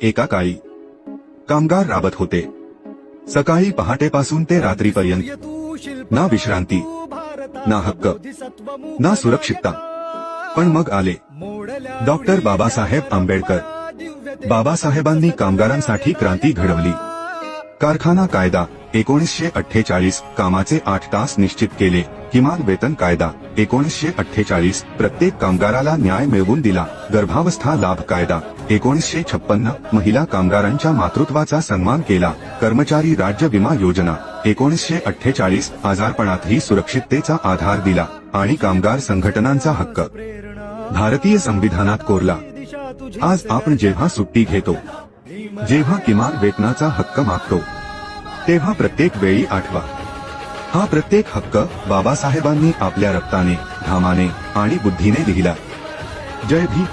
एका काळी कामगार राबत होते. सकाळी पहाटेपासून ते रात्रीपर्यंत ना विश्रांती, ना हक्क, ना सुरक्षितता. पण मग आले डॉक्टर बाबासाहेब आंबेडकर. बाबासाहेबांनी कामगारांसाठी क्रांती घडवली. कारखाना कायदा 1948, कामाचे 8 तास निश्चित केले. किमान वेतन कायदा 1948, प्रत्येक कामगाराला न्याय मिळवून दिला. गर्भावस्था लाभ कायदा 1956, महिला कामगारांच्या मातृत्वाचा सन्मान केला. कर्मचारी राज्य विमा योजना 1948, आजारपणातही सुरक्षिततेचा आधार दिला. आणि कामगार संघटनांचा हक्क भारतीय संविधानात कोरला. आज आपण जेव्हा सुट्टी घेतो, जेव्हा किमान वेतनाचा हक्क मागतो, तेव्हा प्रत्येक वेळी आठवा, हा प्रत्येक हक्क बाबासाहेबांनी आपल्या रक्ताने, घामाने आणि बुद्धीने लिहिला. जय भीम.